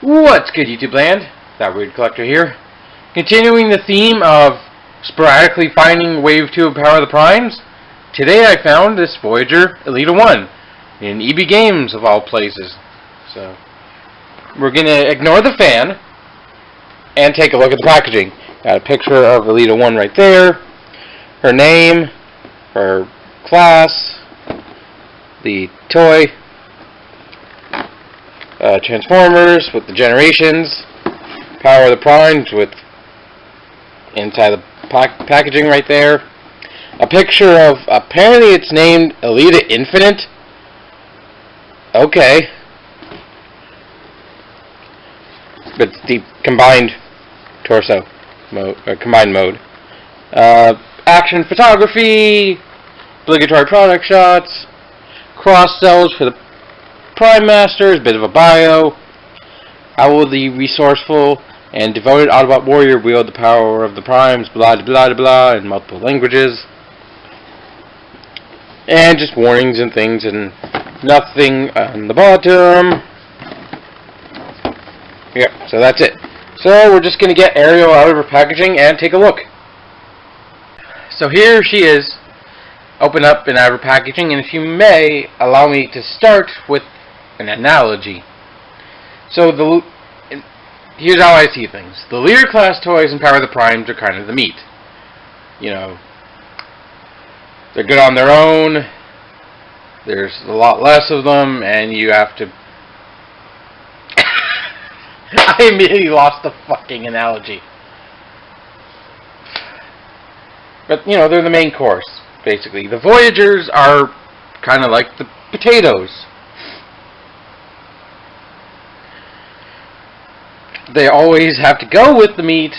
What's good, YouTube land? That Weird Collector here. Continuing the theme of sporadically finding Wave 2 of Power of the Primes, today I found this Voyager Elita 1 in EB Games, of all places. So, we're going to ignore the fan and take a look at the packaging. Got a picture of Elita 1 right there, her name, her class, the toy, Transformers with the generations, Power of the Primes with inside the packaging right there. A picture of, apparently it's named Elita Infinite. Okay. But it's the combined torso mode, or combined mode. Action photography, obligatory product shots, cross cells for the Prime Masters, bit of a bio. How will the resourceful and devoted Autobot warrior wield the power of the Primes, blah blah blah blah, in multiple languages. And just warnings and things, and nothing on the bottom. Yep, so that's it. So we're just going to get Ariel out of her packaging and take a look. So here she is, open up and out of her packaging, and if you may, allow me to start with an analogy. So here's how I see things. The Leader class toys in Power of the Primes are kind of the meat. You know, they're good on their own, there's a lot less of them, and you have to... I immediately lost the fucking analogy. But, you know, they're the main course, basically. The Voyagers are kind of like the potatoes. They always have to go with the meat,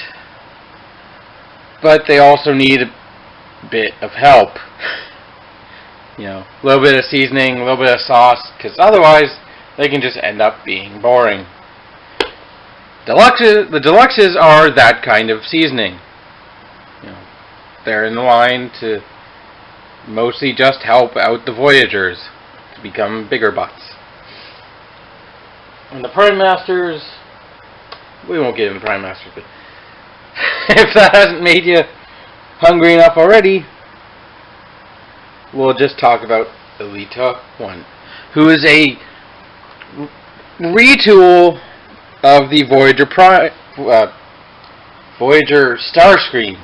but they also need a bit of help. You know, a little bit of seasoning, a little bit of sauce, because otherwise they can just end up being boring. The deluxes are that kind of seasoning. You know, they're in the line to mostly just help out the Voyagers to become bigger butts. And the Prime Masters, we won't get into Prime Masters, but if that hasn't made you hungry enough already, we'll just talk about Elita 1, who is a retool of the Voyager Starscream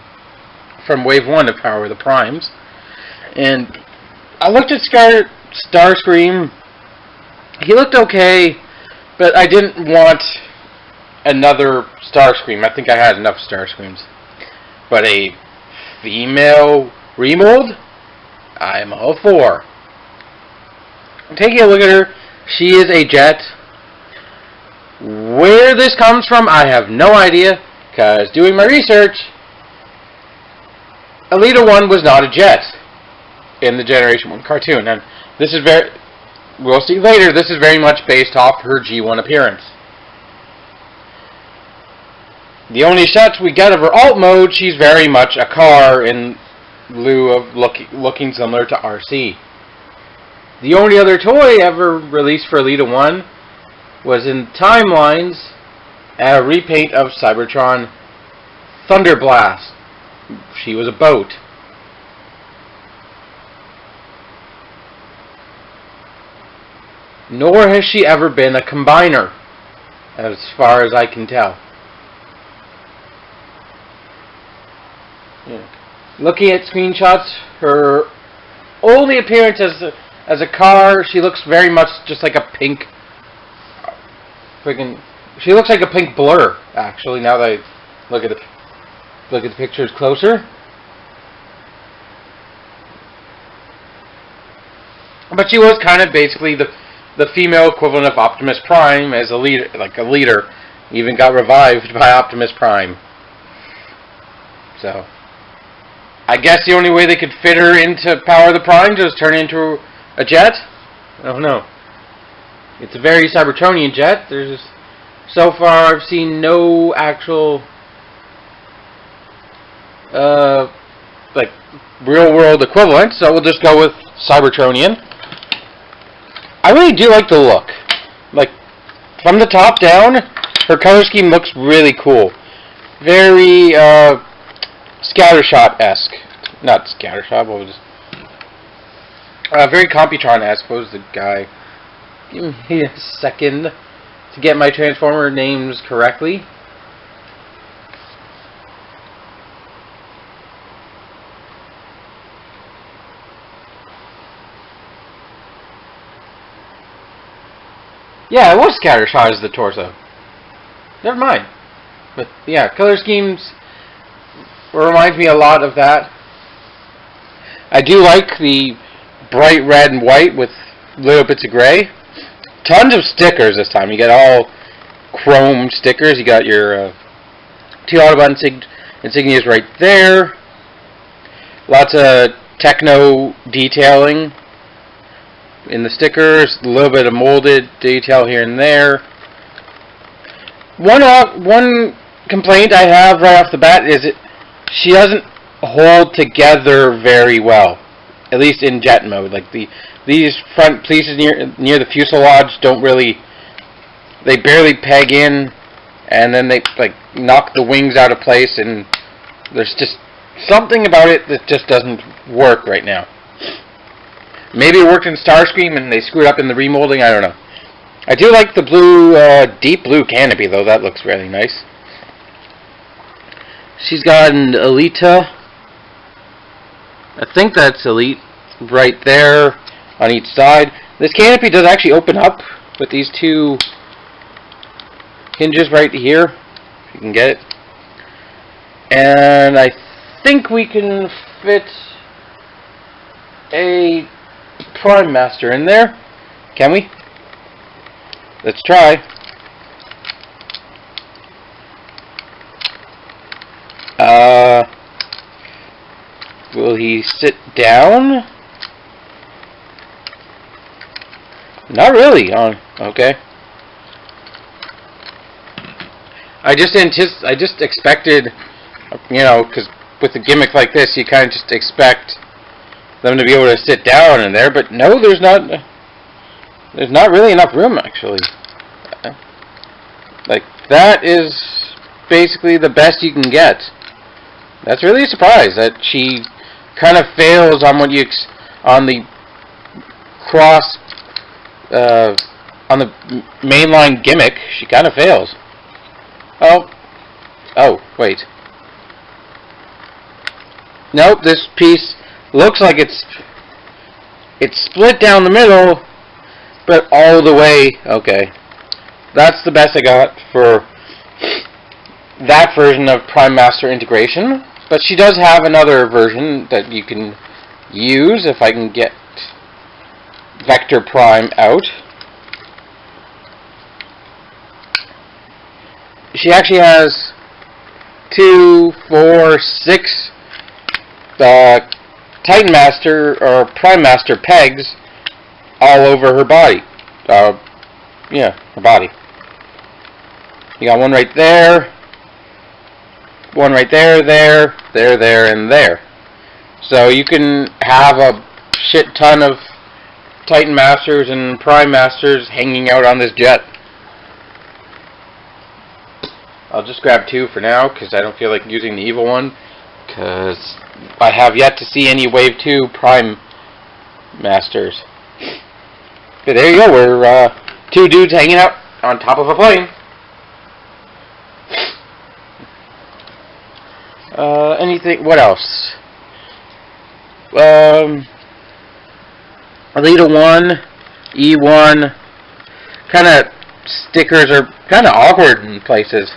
from Wave 1 of Power of the Primes. And I looked at Starscream. He looked okay, but I didn't want another Starscream. I think I had enough Starscreams. But a female remold, I'm all for. Taking a look at her, she is a jet. Where this comes from, I have no idea, because doing my research, Elita 1 was not a jet in the Generation 1 cartoon. And this is we'll see later, this is very much based off her G1 appearance. The only shots we get of her alt mode, she's very much a car in lieu of looking similar to RC. The only other toy ever released for Elita 1 was in Timelines, a repaint of Cybertron Thunderblast. She was a boat. Nor has she ever been a combiner, as far as I can tell. Yeah. Looking at screenshots, her only appearance as a car, she looks very much just like a pink... She looks like a pink blur, actually, now that I look at the pictures closer. But she was kind of basically the female equivalent of Optimus Prime as a leader, like a leader. Even got revived by Optimus Prime. So, I guess the only way they could fit her into Power of the Primes was turn into a jet? I don't know. It's a very Cybertronian jet. There's just, so far I've seen no actual like real world equivalent, so we'll just go with Cybertronian. I really do like the look. Like, from the top down, her color scheme looks really cool. Very Scattershot-esque. Not Scattershot, what was it? Very Computron-esque. What was the guy? Give me a second to get my Transformer names correctly. Yeah, it was Scattershot as the torso. Never mind. But yeah, color schemes reminds me a lot of that. I do like the bright red and white with little bits of gray. Tons of stickers this time. You get all chrome stickers. You got your two Autobot insignias right there. Lots of techno detailing in the stickers. A little bit of molded detail here and there. One complaint I have right off the bat is she doesn't hold together very well, at least in jet mode. Like these front pieces near the fuselage don't really, they barely peg in, and then they like knock the wings out of place, and there's just something about it that just doesn't work right now. Maybe it worked in Starscream and they screwed up in the remolding. I don't know. I do like the blue, deep blue canopy though. That looks really nice. She's got an Elita. I think that's Elite right there on each side. This canopy does actually open up with these two hinges right here, if you can get it. And I think we can fit a Prime Master in there. Can we? Let's try. Will he sit down? Not really. Okay. I just expected, you know, because with a gimmick like this, you kind of just expect them to be able to sit down in there, but no, there's not really enough room, actually. Like, that is basically the best you can get. That's really a surprise that she kind of fails on what on the cross, on the mainline gimmick. She kind of fails. Oh, wait. Nope, this piece looks like it's split down the middle, but all the way. Okay, that's the best I got for that version of Prime Master integration. But she does have another version that you can use if I can get Vector Prime out. She actually has 2, 4, 6 Titan Master or Prime Master pegs all over her body. Yeah, her body. You got one right there, one right there, there, and there. So you can have a shit ton of Titan Masters and Prime Masters hanging out on this jet. I'll just grab 2 for now, because I don't feel like using the evil one, because I have yet to see any Wave 2 Prime Masters. Okay, there you go, we're 2 dudes hanging out on top of a plane. Anything, what else? Elita 1, E1, kind of stickers are kind of awkward in places.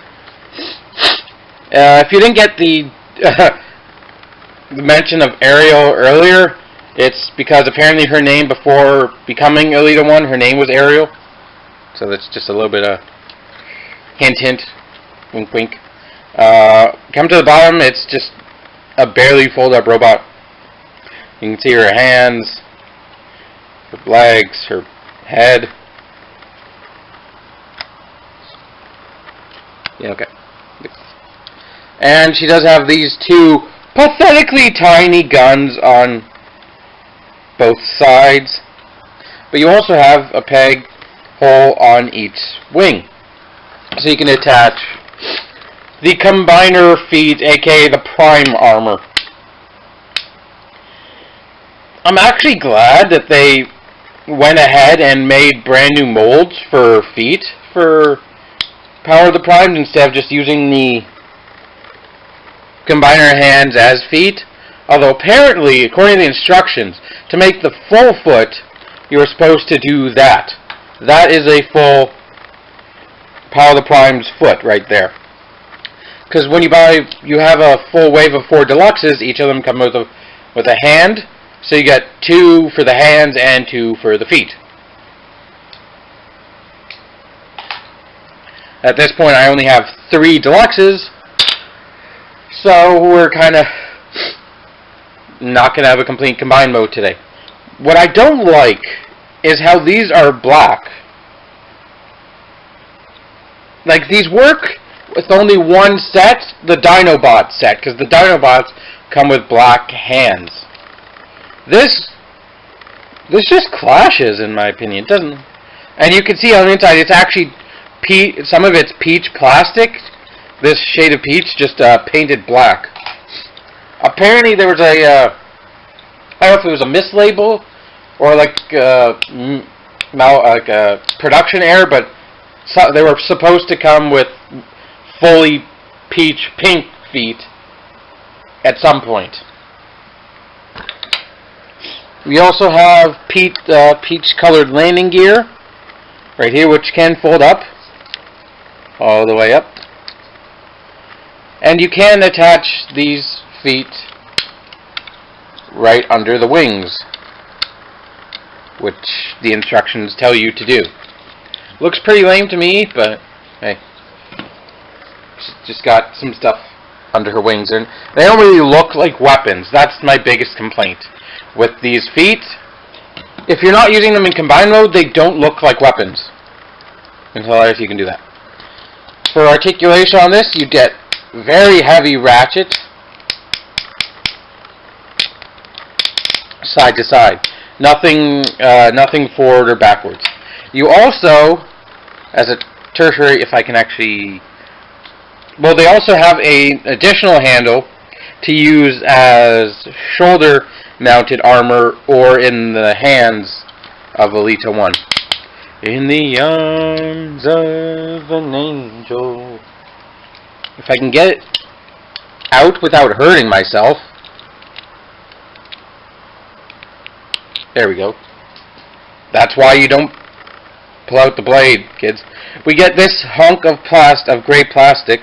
If you didn't get the the mention of Ariel earlier, It's because apparently her name before becoming Elita 1, her name was Ariel. So that's just a little bit of hint, hint, wink, wink. Come to the bottom, it's just a barely folded up robot. You can see her hands, her legs, her head. Yeah, okay. And she does have these two pathetically tiny guns on both sides. But you also have a peg hole on each wing. So you can attach the combiner feet, aka the prime armor. I'm actually glad that they went ahead and made brand new molds for feet for Power of the Primes instead of just using the combiner hands as feet. Although apparently, according to the instructions, to make the full foot, you are supposed to do that. That is a full Power of the Primes foot right there. Because when you have a full wave of 4 deluxes, each of them come with a hand. So you got 2 for the hands and 2 for the feet. At this point, I only have 3 deluxes, so we're kind of not going to have a complete combined mode today. What I don't like is how these are black. Like, these work with only one set, the Dinobot set, because the Dinobots come with black hands. This just clashes, in my opinion. It doesn't, and you can see on the inside, it's actually some of it's peach plastic. This shade of peach just painted black. Apparently, there was a I don't know if it was a mislabel or like a production error, but they were supposed to come with fully peach pink feet at some point. We also have peach colored landing gear right here, which can fold up all the way up, and you can attach these feet right under the wings, which the instructions tell you to do. Looks pretty lame to me, but hey, she's just got some stuff under her wings, and they don't really look like weapons. That's my biggest complaint with these feet. If you're not using them in combined mode, they don't look like weapons until you can do that. For articulation on this, you get very heavy ratchets side to side. Nothing forward or backwards. You also, as a tertiary, if I can actually, well, they also have an additional handle to use as shoulder mounted armor or in the hands of Elita 1. In the arms of an angel. If I can get it out without hurting myself. There we go. That's why you don't pull out the blade, kids. We get this hunk of gray plastic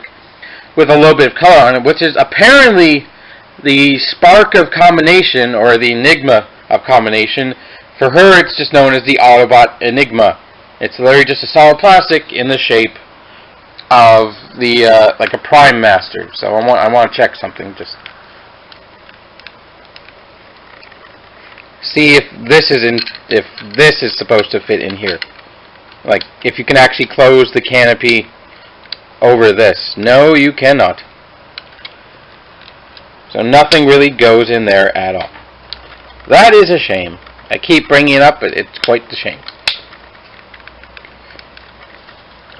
with a little bit of color on it, which is apparently the spark of combination, or the enigma of combination. For her, it's just known as the Autobot Enigma. It's literally just a solid plastic in the shape of the like a Prime Master. So I want to check something. Just see if this is supposed to fit in here. Like if you can actually close the canopy over this. No, you cannot. So nothing really goes in there at all. That is a shame. I keep bringing it up, but it's quite the shame.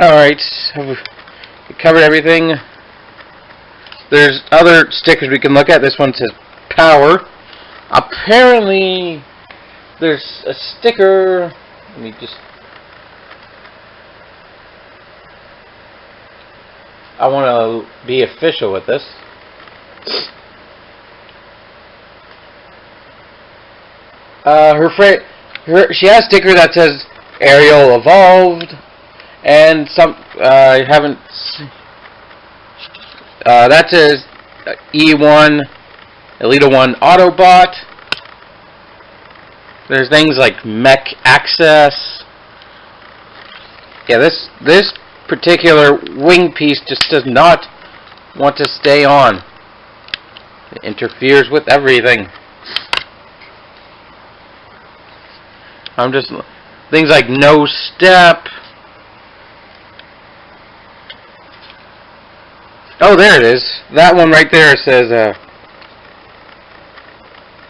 Alright, have we covered everything? There's other stickers we can look at. This one says power. Apparently, there's a sticker. Let me just... I want to be official with this. She has a sticker that says Ariel Evolved, and some I haven't. That says E1 Elita 1 Autobot, There's things like mech access. Yeah, this particular wing piece just does not want to stay on. It interferes with everything. Things like no step. Oh, there it is. That one right there says that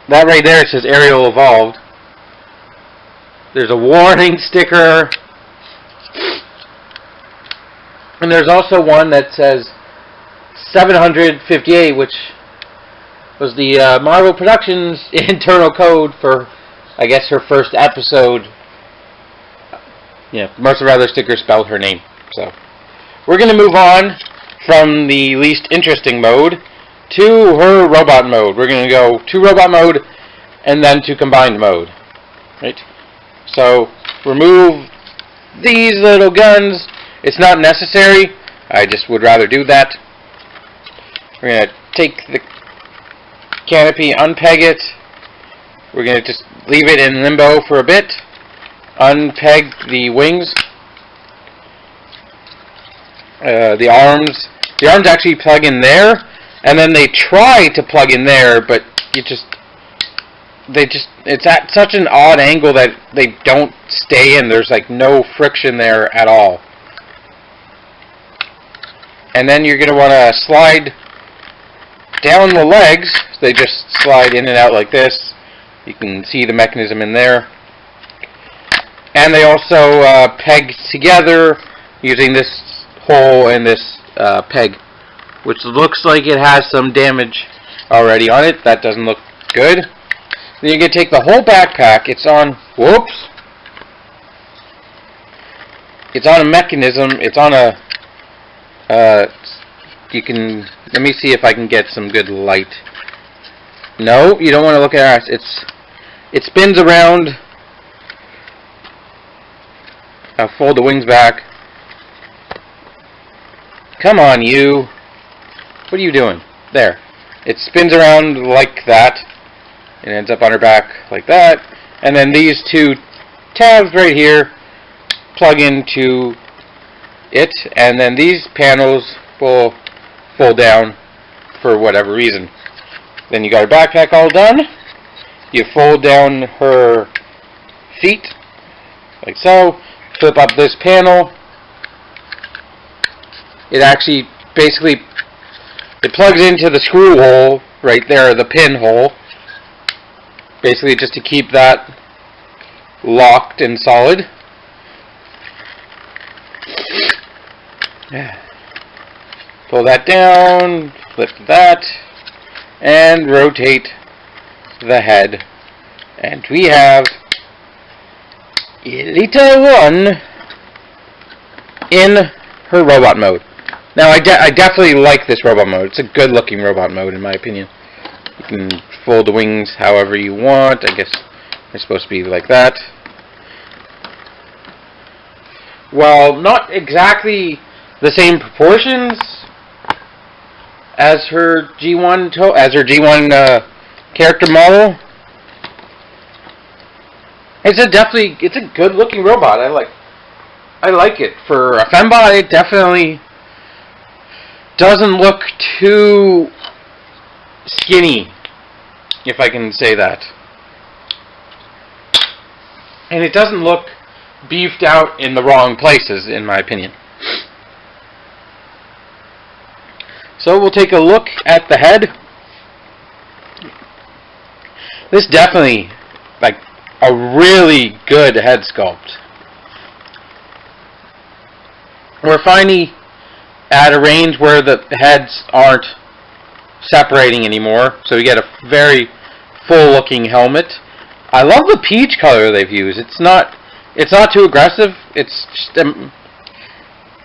right there says Aerial Evolved. There's a warning sticker. And there's also one that says 758, which was the Marvel Productions internal code for, I guess, her first episode. Yeah, most of her other stickers spelled her name. So, we're going to move on from the least interesting mode to her robot mode. We're going to go to robot mode and then to combined mode. Right? So, remove these little guns. It's not necessary. I just would rather do that. We're going to take the canopy, unpeg it. We're going to just leave it in limbo for a bit. Unpeg the wings. The arms actually plug in there, and then they try to plug in there, but it's at such an odd angle that they don't stay in. There's like no friction there at all. And then you're going to want to slide down the legs. They just slide in and out like this. You can see the mechanism in there. And they also peg together using this hole and this peg, which looks like it has some damage already on it. That doesn't look good. Then you're going to take the whole backpack. It's on, whoops. It's on a mechanism. It's on a, you can, let me see if I can get some good light. No, you don't want to look at it. It spins around. I'll fold the wings back. Come on, you. What are you doing? There. It spins around like that. It ends up on her back like that. And then these two tabs right here plug into it. And then these panels will fold down for whatever reason. Then you got her backpack all done. You fold down her feet like so. Flip up this panel. It actually basically it plugs into the screw hole right there, the pin hole. Basically just to keep that locked and solid. Pull that down, flip that, and rotate the head. And we have Elita 1 in her robot mode. Now, I definitely like this robot mode. It's a good-looking robot mode, in my opinion. You can fold the wings however you want. I guess they're supposed to be like that. Well, not exactly the same proportions as her G1 character model. It's a good-looking robot. I like it. For a fembot, it definitely doesn't look too skinny, if I can say that. And it doesn't look beefed out in the wrong places, in my opinion. So we'll take a look at the head. This definitely, like, a really good head sculpt. We're finally at a range where the heads aren't separating anymore, so we get a very full looking helmet. I love the peach color they've used. It's not too aggressive. It's just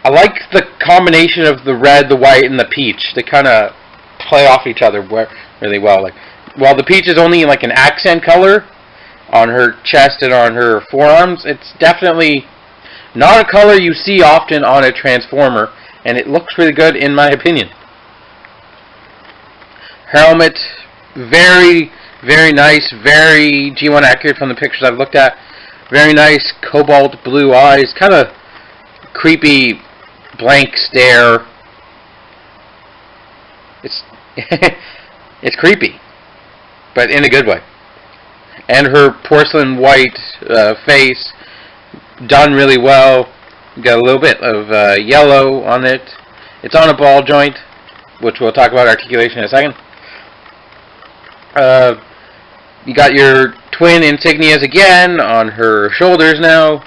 I like the combination of the red, the white, and the peach. They kind of play off each other really well. Like, while the peach is only like an accent color on her chest and on her forearms, it's definitely not a color you see often on a Transformer, and it looks really good in my opinion. Helmet, very, Very nice, very G1 accurate from the pictures I've looked at. Very nice cobalt blue eyes, kind of creepy blank stare. It's it's creepy, but in a good way. And her porcelain white face, done really well. Got a little bit of yellow on it. It's on a ball joint, which we'll talk about articulation in a second. You got your twin insignias again on her shoulders now.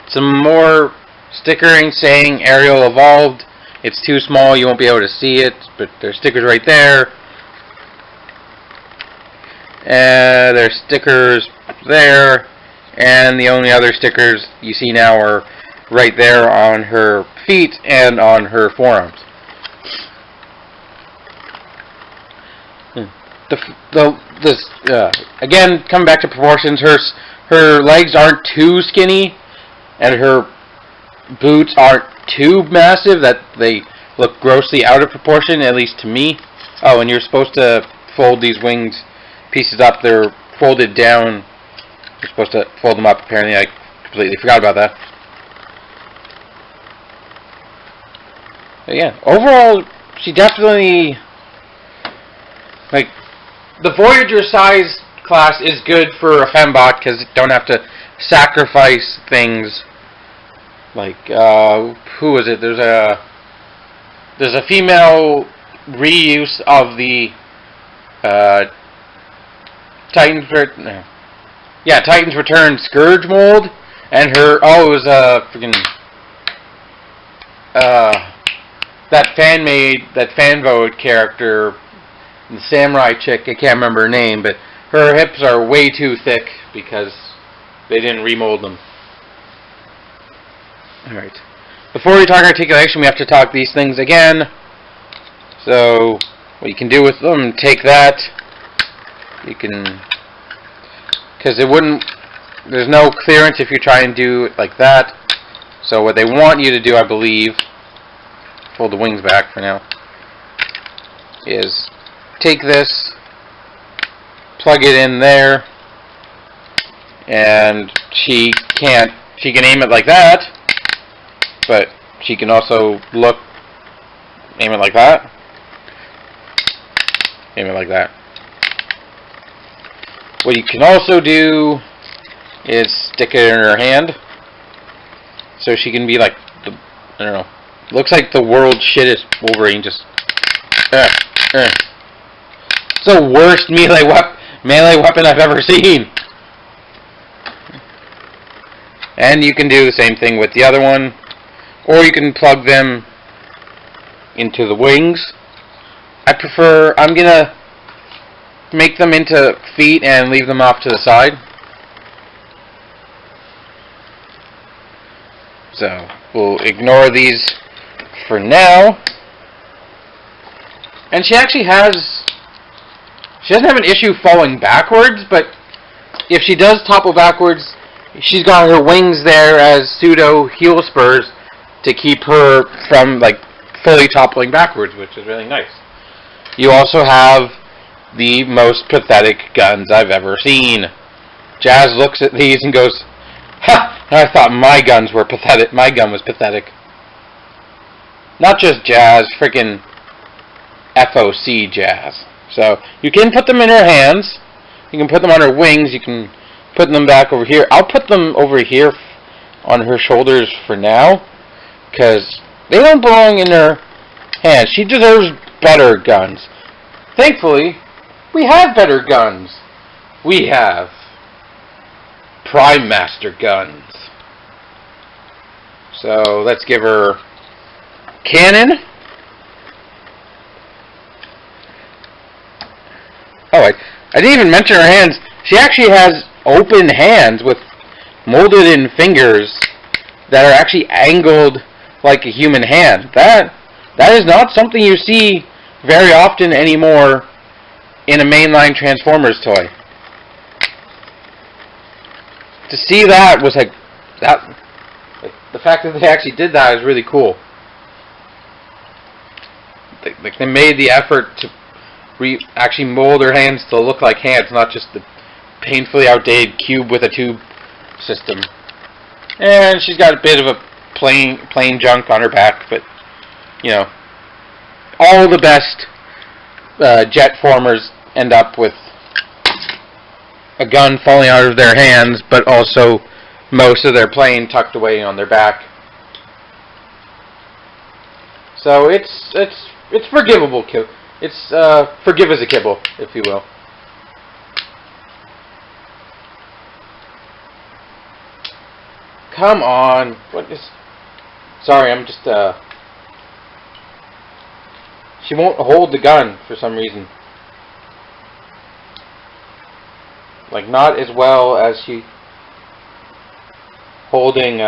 Some more stickering saying Ariel evolved. It's too small, you won't be able to see it, but there's stickers right there. There's stickers there, and the only other stickers you see now are right there on her feet and on her forearms. Again, coming back to proportions, her legs aren't too skinny, and her boots aren't too massive that they look grossly out of proportion, at least to me. Oh, and you're supposed to fold these wings pieces up. They're folded down. You're supposed to fold them up. Apparently, I completely forgot about that. But yeah, overall, she definitely, like, the Voyager size class is good for a fembot because you don't have to sacrifice things. Like, who was it? There's a female reuse of the Titan's Return Scourge mold, and her, it was freaking that fan vote character, the samurai chick. I can't remember her name, but her hips are way too thick because they didn't remold them. Alright. Before we talk articulation, we have to talk these things again. So, what you can do with them, take that. You can, because there's no clearance if you try and do it like that. So what they want you to do, I believe, fold the wings back for now, is take this, plug it in there, and she can aim it like that, but she can also aim it like that, aim it like that. What you can also do is stick it in her hand, so she can be like, I don't know, looks like the world's shittest Wolverine, just It's the worst melee weapon I've ever seen. And you can do the same thing with the other one, or you can plug them into the wings. I'm gonna make them into feet and leave them off to the side. So we'll ignore these for now. And she actually doesn't have an issue falling backwards, but if she does topple backwards, she's got her wings there as pseudo heel spurs to keep her from like fully toppling backwards, which is really nice. You also have the most pathetic guns I've ever seen. Jazz looks at these and goes, "Ha! I thought my guns were pathetic. My gun was pathetic." Not just Jazz, freaking FOC Jazz. So you can put them in her hands. You can put them on her wings. You can put them back over here. I'll put them over here on her shoulders for now, because they don't belong in her hands. She deserves better guns. Thankfully, we have better guns. We have Prime Master guns. So let's give her cannon. Oh, I didn't even mention her hands. She actually has open hands with molded in fingers that are actually angled like a human hand. That is not something you see very often anymore in a mainline Transformers toy. To see that was like the fact that they actually did that is really cool. They made the effort to actually mold her hands to look like hands, not just the painfully outdated cube with a tube system. And she's got a bit of a plain junk on her back, but you know, all the best jet formers end up with a gun falling out of their hands, but also most of their plane tucked away on their back. So it's forgivable. It's forgive as a kibble, if you will. Come on. What is... Sorry, I'm just, She won't hold the gun for some reason. Like, not as well as she... holding,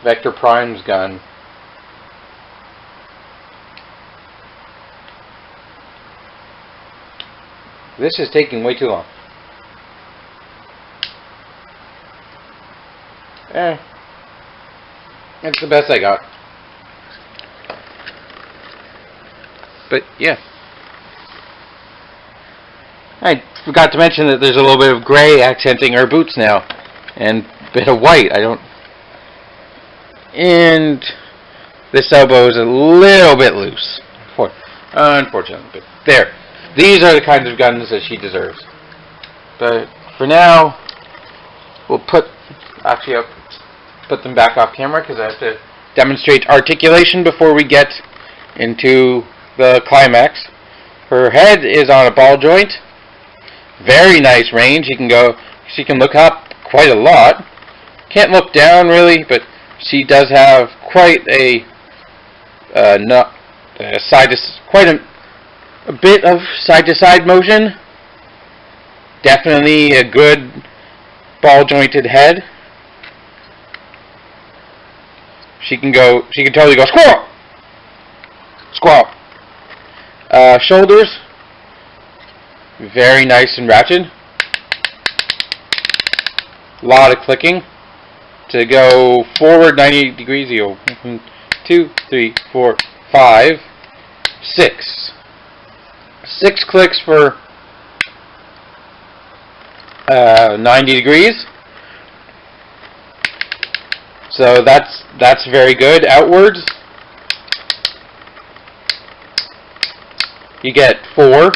Vector Prime's gun. This is taking way too long. It's the best I got. But yeah. I forgot to mention that there's a little bit of gray accenting her boots now. And a bit of white. And this elbow is a little bit loose. Unfortunately. But there. These are the kinds of guns that she deserves. But for now, we'll put them back off camera because I have to demonstrate articulation before we get into the climax. Her head is on a ball joint. Very nice range. She can look up quite a lot. Can't look down really, but she does have quite a bit of side-to-side motion. Definitely a good ball-jointed head. She can totally go squirrel! Squirrel. Shoulders. Very nice and ratchet. A lot of clicking. To go forward 90 degrees, you go 1, 2, 3, 4, 5, 6. 6 clicks for 90 degrees. So that's very good. Outwards, you get 4.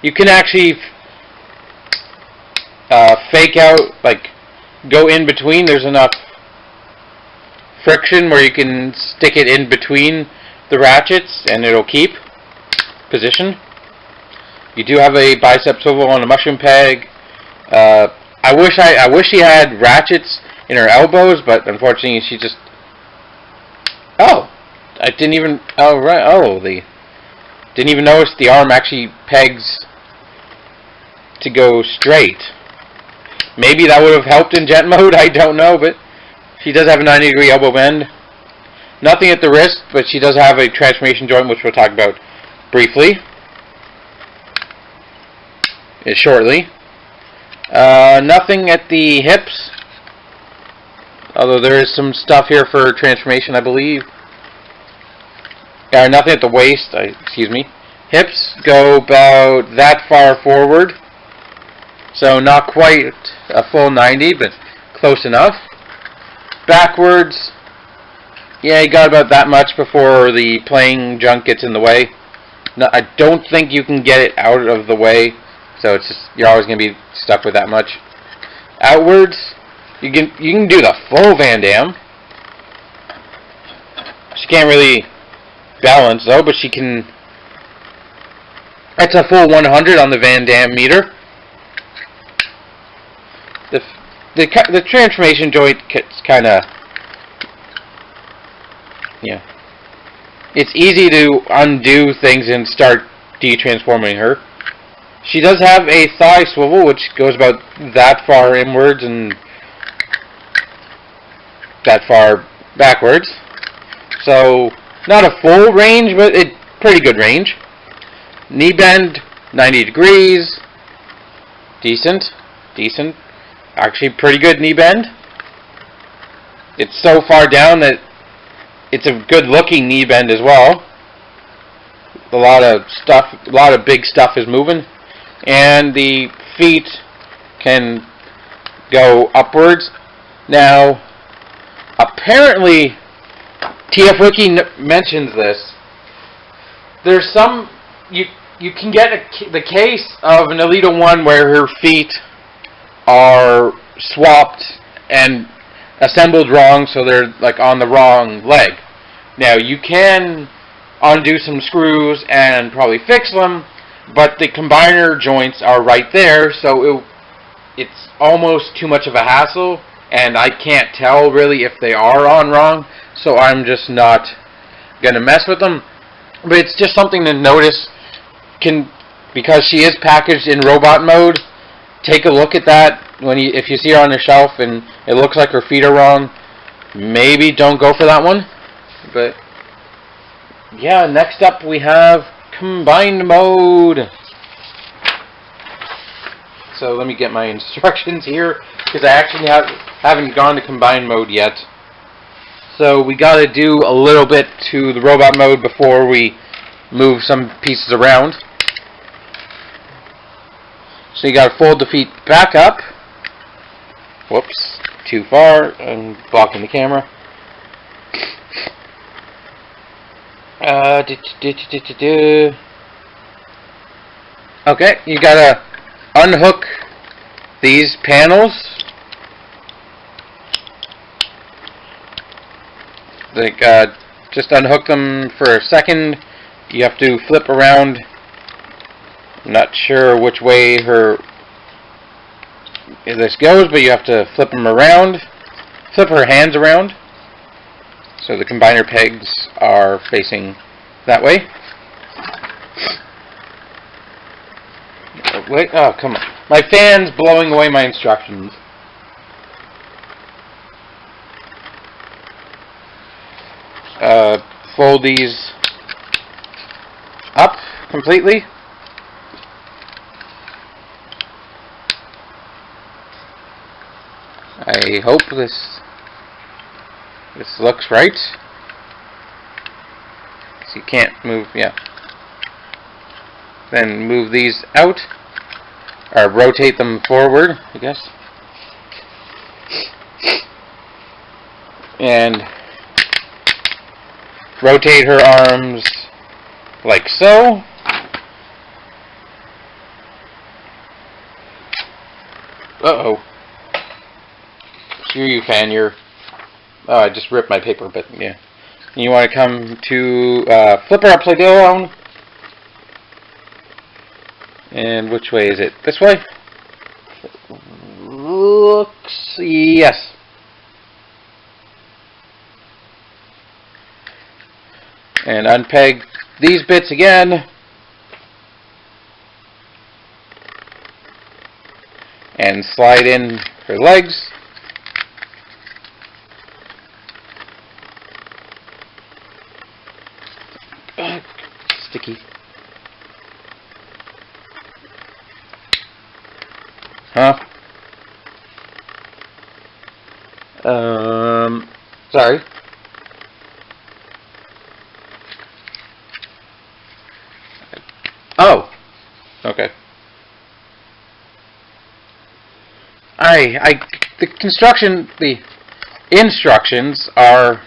You can actually fake out, like go in between. There's enough friction where you can stick it in between the ratchets and it'll keep position. You do have a bicep swivel on a mushroom peg. I wish she had ratchets in her elbows, but unfortunately she just... Oh! I didn't even... Oh, right. Oh, didn't even notice the arm actually pegs to go straight. Maybe that would have helped in jet mode, I don't know, but she does have a 90-degree elbow bend. Nothing at the wrist, but she does have a transformation joint, which we'll talk about briefly. Shortly. Nothing at the hips, although there is some stuff here for transformation, I believe. Nothing at the waist, excuse me. Hips go about that far forward, so not quite a full 90, but close enough. Backwards, yeah, you got about that much before the playing junk gets in the way. No, I don't think you can get it out of the way. So it's just, you're always going to be stuck with that much. Outwards, you can do the full Van Damme. She can't really balance though, but she can. That's a full 100 on the Van Damme meter. The transformation joint kind of, yeah. It's easy to undo things and start de-transforming her. She does have a thigh swivel, which goes about that far inwards and that far backwards. So, not a full range, but a pretty good range. Knee bend, 90 degrees. Decent. Actually, pretty good knee bend. It's so far down that it's a good looking knee bend as well. A lot of big stuff is moving, and the feet can go upwards. Now, apparently, TF Wiki mentions this. There's some you can get the case of an Elita 1 where her feet are swapped and assembled wrong, so they're like on the wrong leg. Now you can undo some screws and probably fix them, but the combiner joints are right there, so it's almost too much of a hassle, and I can't tell really if they are on wrong, so I'm just not gonna mess with them. But it's just something to notice. Because she is packaged in robot mode, take a look at that if you see her on the shelf and it looks like her feet are wrong. Maybe don't go for that one. But yeah, next up we have combined mode. So let me get my instructions here, because I actually haven't gone to combined mode yet. So we got to do a little bit to the robot mode before we move some pieces around. So you got to fold the feet back up. Whoops, too far. I'm blocking the camera. Okay, you got to unhook these panels. Like, just unhook them for a second. You have to flip around. I'm not sure which way this goes, but you have to flip them around. Flip her hands around, so the combiner pegs are facing that way. Wait, oh, come on. My fan's blowing away my instructions. Fold these up completely. I hope this looks right. So you can't move, yeah. Then move these out, or rotate them forward, I guess. And rotate her arms like so. Uh-oh. Screw you, fan. Oh, I just ripped my paper, but yeah. You want to come to flip her upside down. And which way is it? This way? Looks... yes. And unpeg these bits again. And slide in her legs. Sticky. Huh? Sorry. Oh. Okay. The instructions are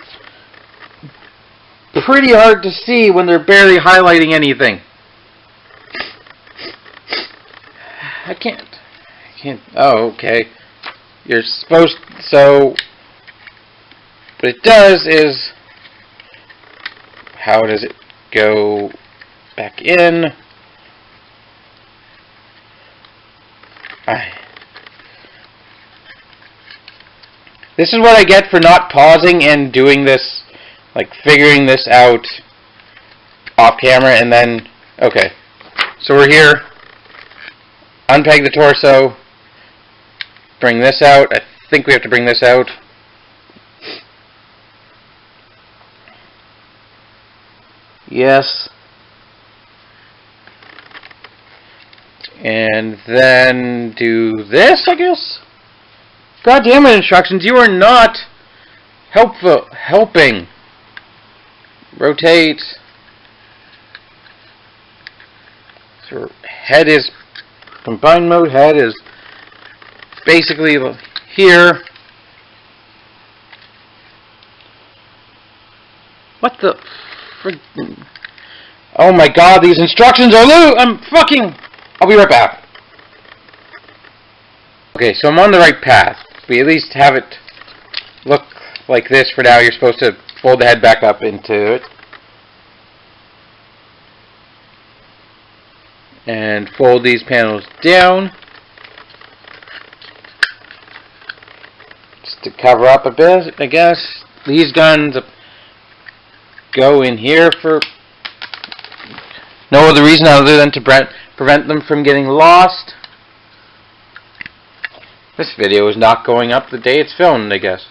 pretty hard to see when they're barely highlighting anything. I can't. Oh, okay. You're supposed... So, what it does is... How does it go back in? This is what I get for not pausing and doing this, like figuring this out off camera, and then, okay. So we're here. Unpeg the torso. Bring this out. I think we have to bring this out. Yes. And then do this, I guess? God damn it, instructions. You are not helping. Rotate. So head is combined mode. Head is basically here. What the friggin'? Oh my god, these instructions are I'll be right back. Okay, so I'm on the right path. We at least have it look like this for now. You're supposed to fold the head back up into it. And fold these panels down. Just to cover up a bit, I guess. These guns go in here for no other reason other than to prevent them from getting lost. This video is not going up the day it's filmed, I guess.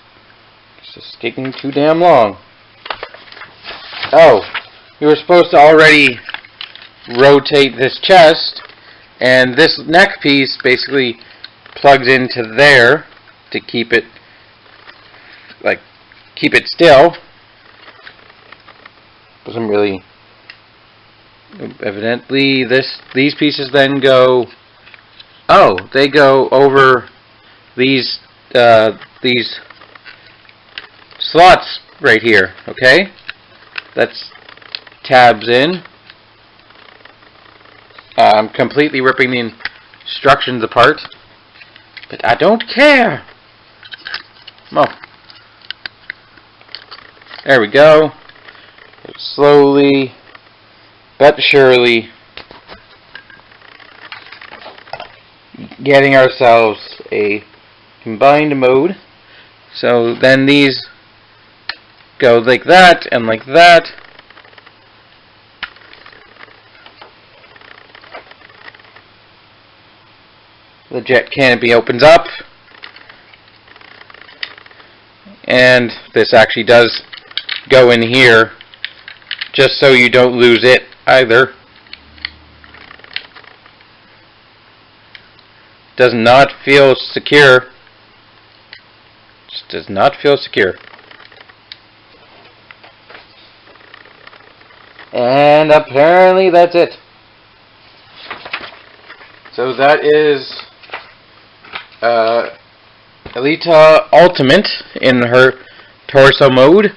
It's just taking too damn long. Oh, you were supposed to already rotate this chest, and this neck piece basically plugs into there to keep it still. Doesn't really. Evidently, these pieces then go. Oh, they go over these slots right here. Okay, that's tabs in. I'm completely ripping the instructions apart, but I don't care. Oh, there we go. Slowly but surely getting ourselves a combined mode. So then these go like that and like that. The jet canopy opens up, and this actually does go in here, just so you don't lose it either. Does not feel secure. Just does not feel secure. And apparently that's it. So that is Elita Ultimate in her torso mode.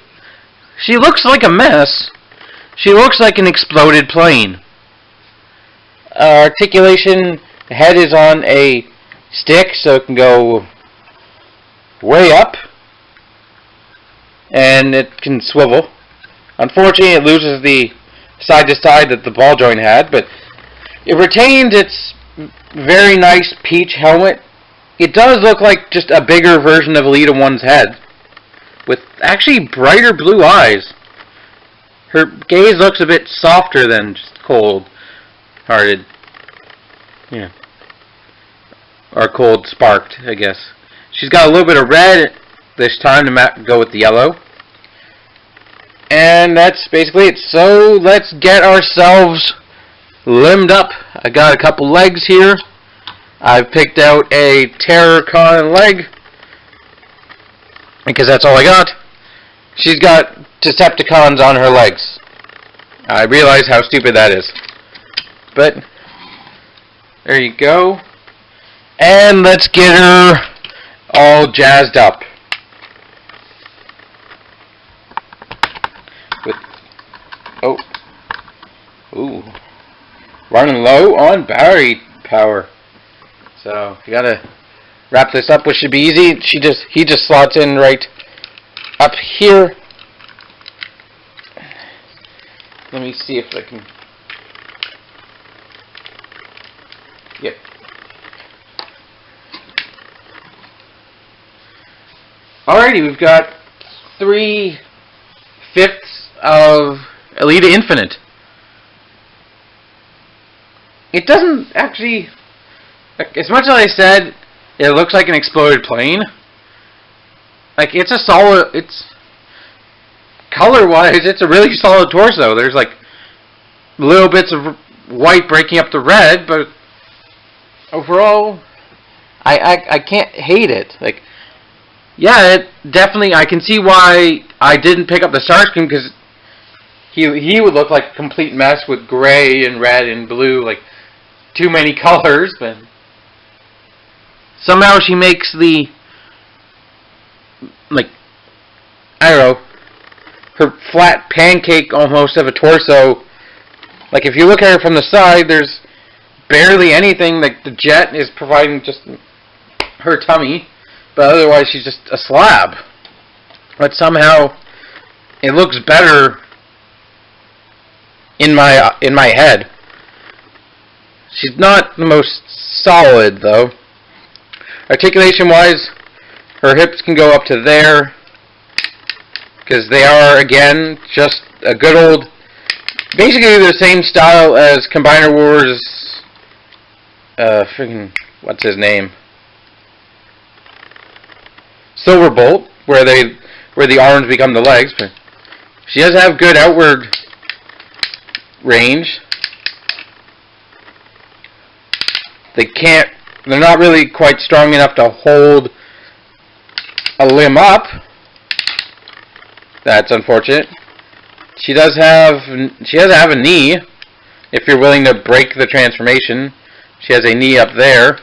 She looks like a mess. She looks like an exploded plane. Articulation, the head is on a stick, so it can go way up, and it can swivel. Unfortunately, it loses the side to side that the ball joint had, but it retained its very nice peach helmet. It does look like just a bigger version of Elita 1's head, with actually brighter blue eyes. Her gaze looks a bit softer than just cold-hearted. Yeah. Or cold-sparked, I guess. She's got a little bit of red this time to go with the yellow. And that's basically it. So let's get ourselves limbed up. I got a couple legs here. I've picked out a Terrorcon leg, because that's all I got. She's got Decepticons on her legs. I realize how stupid that is. But there you go. And let's get her all jazzed up. With ooh. Running low on battery power. So you gotta wrap this up, which should be easy. He just slots in right up here. Let me see if I can. Yep. Alrighty, we've got 3/5 of Elita Infinite. It doesn't actually, as much as I said it looks like an exploded plane, like it's a solid, it's color-wise, it's a really solid torso. There's like little bits of white breaking up the red, but overall, I can't hate it. Like, yeah, it definitely, I can see why I didn't pick up the Starscream, because he would look like a complete mess with gray and red and blue, like too many colors, but somehow she makes the, like, I don't know, her flat pancake almost of a torso. Like, if you look at her from the side, there's barely anything. Like, the jet is providing just her tummy, but otherwise she's just a slab. But somehow it looks better in my head. She's not the most solid, though. Articulation-wise, her hips can go up to there, because they are, again, just a good old, basically the same style as Combiner Wars, freaking, what's his name? Silverbolt, where the arms become the legs, but she does have good outward range. They're not really quite strong enough to hold a limb up. That's unfortunate. She does have a knee, if you're willing to break the transformation. She has a knee up there.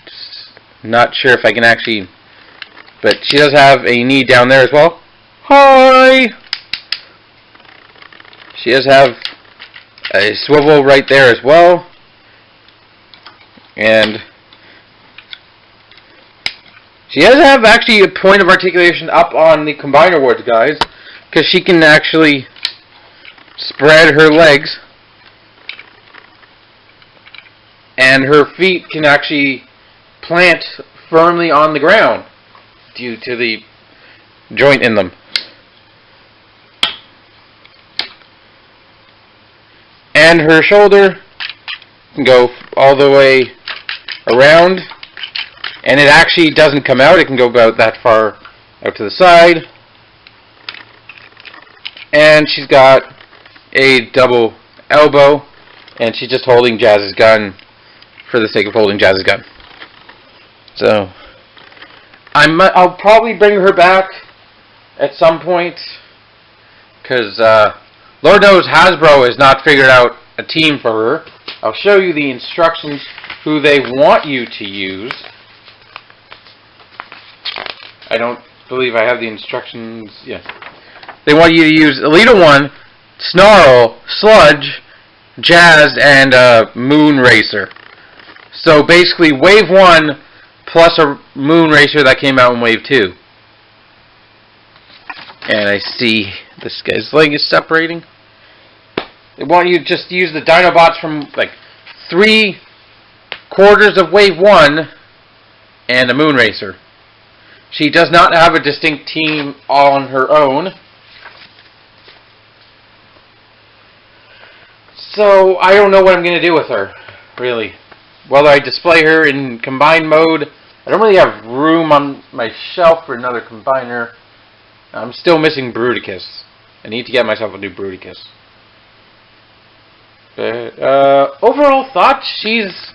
Just not sure if I can actually, but she does have a knee down there as well. Hi! She does have a swivel right there as well. And she does have actually a point of articulation up on the Combiner Wars, guys, because she can actually spread her legs, and her feet can actually plant firmly on the ground due to the joint in them. And her shoulder can go all the way around, and it actually doesn't come out. It can go about that far out to the side. And she's got a double elbow, and she's just holding Jazz's gun for the sake of holding Jazz's gun. So I'll probably bring her back at some point, because Lord knows Hasbro has not figured out a team for her. I'll show you the instructions, who they want you to use. I don't believe I have the instructions. Yeah. They want you to use Elita 1, Snarl, Sludge, Jazz, and Moon Racer. So basically Wave 1 plus a Moon Racer that came out in Wave 2. And I see this guy's leg is separating. They want you to just use the Dinobots from like 3/4 of Wave 1 and a Moon Racer. She does not have a distinct team on her own. So I don't know what I'm going to do with her, really. Whether I display her in combined mode. I don't really have room on my shelf for another combiner. I'm still missing Bruticus. I need to get myself a new Bruticus. But overall thoughts, she's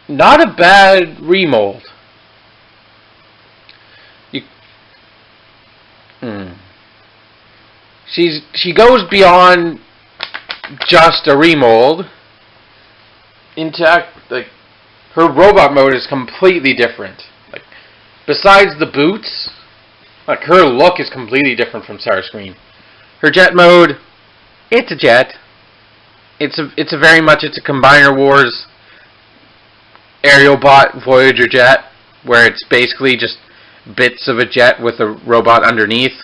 not a bad remold. She goes beyond just a remold into like her robot mode is completely different. Like besides the boots, like her look is completely different from Starscream. Her jet mode, it's a jet. It's a very much a Combiner Wars aerial bot Voyager jet, where it's basically just bits of a jet with a robot underneath.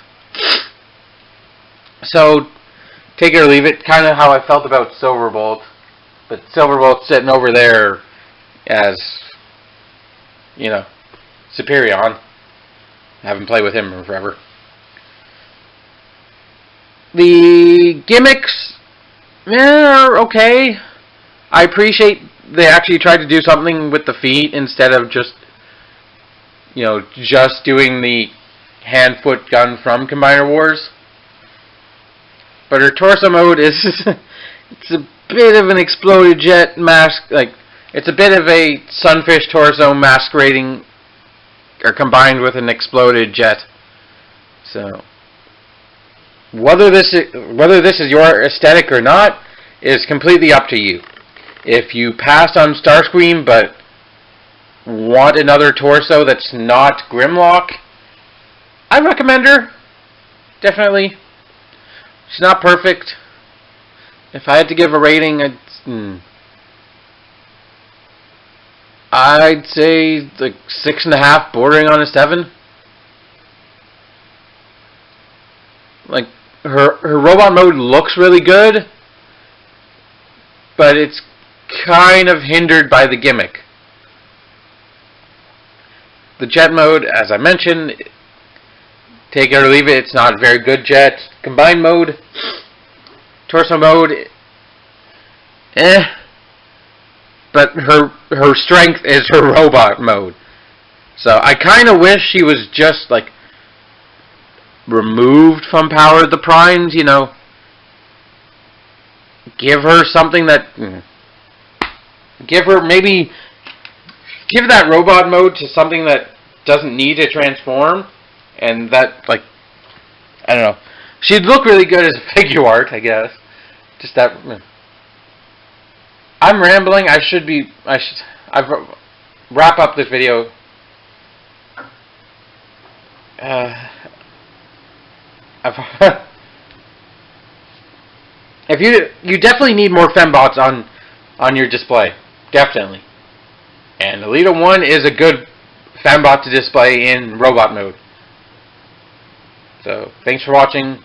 So take it or leave it, kind of how I felt about Silverbolt, but Silverbolt's sitting over there as, you know, Superion. I haven't played with him in forever. The gimmicks, are okay. I appreciate they actually tried to do something with the feet instead of just, you know, just doing the hand-foot gun from Combiner Wars. But her torso mode is it's a bit of an exploded jet mask, like it's a bit of a sunfish torso masquerading are combined with an exploded jet. So whether this is your aesthetic or not is completely up to you. If you passed on Starscream but want another torso that's not Grimlock, I recommend her. Definitely. She's not perfect. If I had to give a rating, I'd say like 6.5, bordering on a 7. Like her robot mode looks really good, but it's kind of hindered by the gimmick. The jet mode, as I mentioned, take it or leave it, it's not a very good jet. Combined mode, torso mode, but her strength is her robot mode. So I kind of wish she was just like removed from Power of the Primes, you know. Give her something that give that robot mode to something that doesn't need to transform, and that, like, I don't know. She'd look really good as a figure art, I guess. Just that. I'm rambling. I've wrap up this video. If you definitely need more fembots on your display, definitely. And Elita 1 is a good fembot to display in robot mode. So thanks for watching.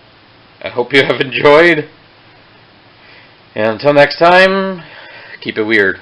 I hope you have enjoyed. And until next time, keep it weird.